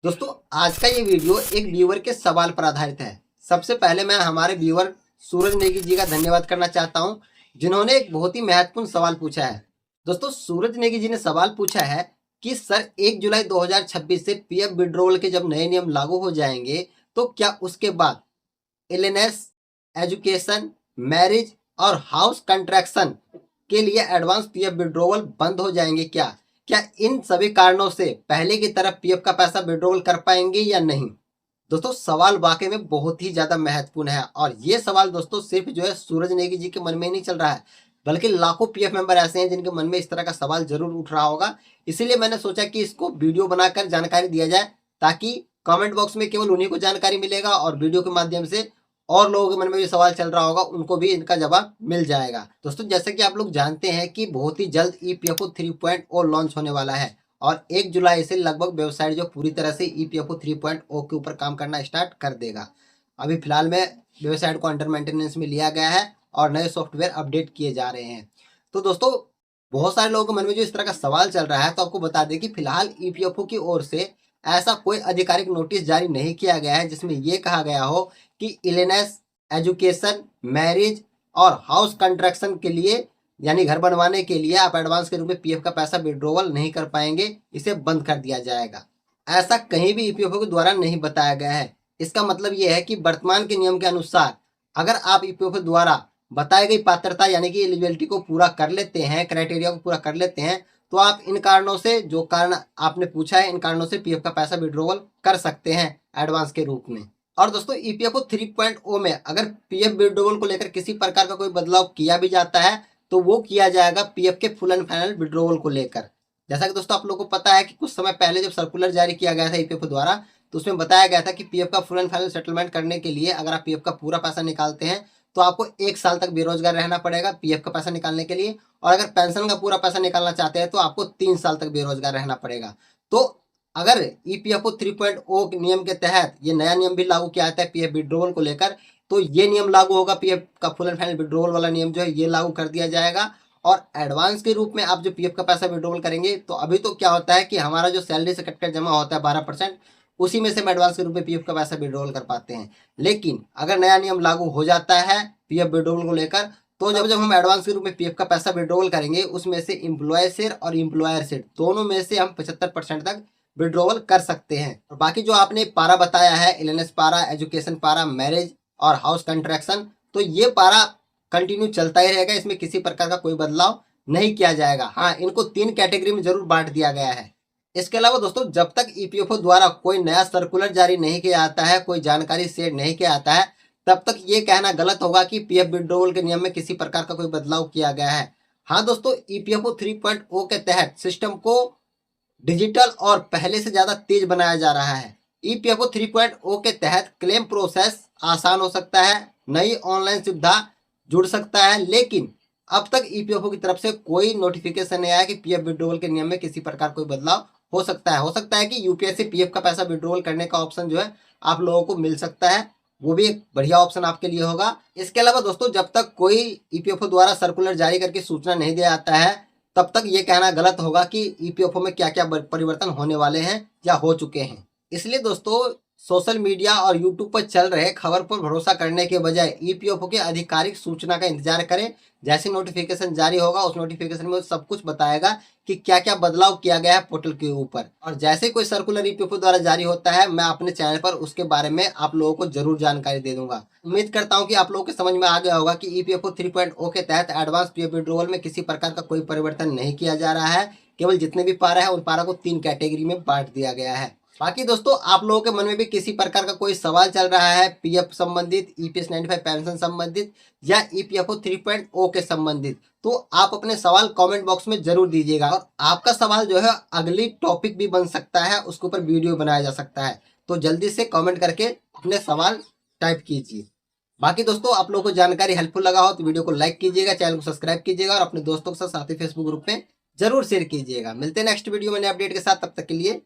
दोस्तों आज का ये वीडियो एक व्यूअर के सवाल पर आधारित है। सबसे पहले मैं हमारे व्यूअर सूरज नेगी जी का धन्यवाद करना चाहता हूं, जिन्होंने एक बहुत ही महत्वपूर्ण सवाल पूछा है। दोस्तों सूरज नेगी जी ने सवाल पूछा है कि सर 1 जुलाई 2026 से पीएफ विड्रॉवल के जब नए नियम लागू हो जाएंगे तो क्या उसके बाद एलएनएस, एजुकेशन, मैरिज और हाउस कंट्रैक्शन के लिए एडवांस पीएफ विड्रॉवल बंद हो जाएंगे क्या? क्या इन सभी कारणों से पहले की तरह पीएफ का पैसा विड्रॉवल कर पाएंगे या नहीं? दोस्तों सवाल वाकई में बहुत ही ज्यादा महत्वपूर्ण है और ये सवाल दोस्तों सिर्फ जो है सूरज नेगी जी के मन में नहीं चल रहा है, बल्कि लाखों पीएफ मेंबर ऐसे हैं जिनके मन में इस तरह का सवाल जरूर उठ रहा होगा। इसीलिए मैंने सोचा कि इसको वीडियो बनाकर जानकारी दिया जाए, ताकि कमेंट बॉक्स में केवल उन्हीं को जानकारी मिलेगा और वीडियो के माध्यम से और लोगों के मन में जो सवाल चल रहा होगा उनको भी इनका जवाब मिल जाएगा। दोस्तों जैसे कि आप लोग जानते हैं कि बहुत ही जल्द ईपीएफओ 3.0 लॉन्च होने वाला है और 1 जुलाई से लगभग वेबसाइट जो पूरी तरह से ईपीएफओ 3.0 के ऊपर काम करना स्टार्ट कर देगा। अभी फिलहाल में वेबसाइट को अंडर मेंटेनेंस में लिया गया है और नए सॉफ्टवेयर अपडेट किए जा रहे हैं। तो दोस्तों बहुत सारे लोगों के मन में जो इस तरह का सवाल चल रहा है, तो आपको बता दें कि फिलहाल ईपीएफओ की ओर से ऐसा कोई आधिकारिक नोटिस जारी नहीं किया गया है जिसमें यह कहा गया हो कि इलनेस, एजुकेशन, मैरिज और हाउस कंस्ट्रक्शन के लिए यानी घर बनवाने के लिए आप एडवांस के रूप में पीएफ का पैसा विड्रॉवल नहीं कर पाएंगे, इसे बंद कर दिया जाएगा। ऐसा कहीं भी ईपीएफओ के द्वारा नहीं बताया गया है। इसका मतलब यह है कि वर्तमान के नियम के अनुसार अगर आप ईपीएफओ द्वारा बताई गई पात्रता यानी कि एलिजिबिलिटी को पूरा कर लेते हैं, क्राइटेरिया को पूरा कर लेते हैं, तो आप इन कारणों से, जो कारण आपने पूछा है, इन कारणों से पीएफ का पैसा विड्रॉवल कर सकते हैं एडवांस के रूप में। और दोस्तों ईपीएफओ 3.0 में अगर पीएफ विड्रॉवल को लेकर किसी प्रकार का कोई बदलाव किया भी जाता है तो वो किया जाएगा पीएफ के फुल एंड फाइनल विड्रॉवल को लेकर। जैसा कि दोस्तों आप लोगों को पता है कि कुछ समय पहले जब सर्कुलर जारी किया गया था ईपीएफओ द्वारा, तो उसमें बताया गया था कि पीएफ का फुल एंड फाइनल सेटलमेंट करने के लिए अगर आप पीएफ का पूरा पैसा निकालते हैं तो आपको 1 साल तक बेरोजगार रहना पड़ेगा पीएफ का पैसा निकालने के लिए, और अगर पेंशन का पूरा पैसा निकालना चाहते हैं तो आपको 3 साल तक बेरोजगार रहना पड़ेगा। तो अगर ईपीएफओ 3.0 नियम के तहत ये नया नियम भी लागू किया जाता है पीएफ विड्रॉवल को लेकर, तो ये नियम लागू होगा, पीएफ का फुल एंड फाइनल विड्रॉवल वाला नियम जो है ये लागू कर दिया जाएगा। और एडवांस के रूप में आप जो पीएफ का पैसा विड्रॉवल करेंगे, तो अभी तो क्या होता है कि हमारा जो सैलरी से कटकर जमा होता है 12%, उसी में से हम एडवांस के रूप में पीएफ का पैसा विड्रॉवल कर पाते हैं। लेकिन अगर नया नियम लागू हो जाता है पीएफ विड्रॉवल को लेकर, तो जब जब हम एडवांस के रूप में पीएफ का पैसा विड्रॉवल करेंगे, उसमें से एम्प्लॉय शेयर और एम्प्लॉयर शेयर दोनों में से हम 75% तक विड्रॉवल कर सकते हैं। और बाकी जो आपने पारा बताया है, एलएनएस पारा, एजुकेशन पारा, मैरिज और हाउस कंट्रैक्शन, तो ये पारा कंटिन्यू चलता ही रहेगा, इसमें किसी प्रकार का कोई बदलाव नहीं किया जाएगा। हाँ, इनको 3 कैटेगरी में जरूर बांट दिया गया है। इसके अलावा दोस्तों जब तक ईपीएफओ द्वारा कोई नया सर्कुलर जारी नहीं किया जाता है, कोई जानकारी शेयर नहीं किया जाता है, तब तक ये कहना गलत होगा कि पीएफ विड्रॉवल के नियम में किसी प्रकार का कोई बदलाव किया गया है। हाँ दोस्तों, ईपीएफओ 3.0 के तहत सिस्टम को डिजिटल और पहले से ज्यादा तेज बनाया जा रहा है। ईपीएफओ 3.0 के तहत क्लेम प्रोसेस आसान हो सकता है, नई ऑनलाइन सुविधा जुड़ सकता है, लेकिन अब तक ईपीएफओ की तरफ से कोई नोटिफिकेशन नहीं आया कि पीएफ विड्रॉवल के नियम में किसी प्रकार कोई बदलाव हो सकता है। हो सकता है कि यूपीआई से पीएफ का पैसा विड्रॉवल करने का ऑप्शन जो है आप लोगों को मिल सकता है, वो भी एक बढ़िया ऑप्शन आपके लिए होगा। इसके अलावा दोस्तों जब तक कोई ईपीएफओ द्वारा सर्कुलर जारी करके सूचना नहीं दिया जाता है, तब तक ये कहना गलत होगा कि ईपीएफओ में क्या क्या परिवर्तन होने वाले हैं या हो चुके हैं। इसलिए दोस्तों सोशल मीडिया और यूट्यूब पर चल रहे खबर पर भरोसा करने के बजाय ईपीएफओ की आधिकारिक सूचना का इंतजार करें। जैसे नोटिफिकेशन जारी होगा उस नोटिफिकेशन में सब कुछ बताएगा कि क्या क्या बदलाव किया गया है पोर्टल के ऊपर, और जैसे कोई सर्कुलर ईपीएफओ द्वारा जारी होता है मैं अपने चैनल पर उसके बारे में आप लोगों को जरूर जानकारी दे दूंगा। उम्मीद करता हूं कि आप लोगों के समझ में आ गया होगा कि ईपीएफओ 3.0 के तहत एडवांस पीएफ विड्रॉवल में किसी प्रकार का कोई परिवर्तन नहीं किया जा रहा है। केवल जितने भी पारा है उन पारा को 3 कैटेगरी में बांट दिया गया है। बाकी दोस्तों आप लोगों के मन में भी किसी प्रकार का कोई सवाल चल रहा है पीएफ संबंधित, ईपीएस 95 पेंशन संबंधित या ईपीएफओ 3.0 के संबंधित, तो आप अपने सवाल कमेंट बॉक्स में जरूर दीजिएगा और आपका सवाल जो है अगली टॉपिक भी बन सकता है, उसके ऊपर वीडियो बनाया जा सकता है। तो जल्दी से कमेंट करके अपने सवाल टाइप कीजिए। बाकी दोस्तों आप लोगों को जानकारी हेल्पफुल लगा हो तो वीडियो को लाइक कीजिएगा, चैनल को सब्सक्राइब कीजिएगा और अपने दोस्तों के साथ ही फेसबुक ग्रुप में जरूर शेयर कीजिएगा। मिलते हैं नेक्स्ट वीडियो में नए अपडेट के साथ, तब तक के लिए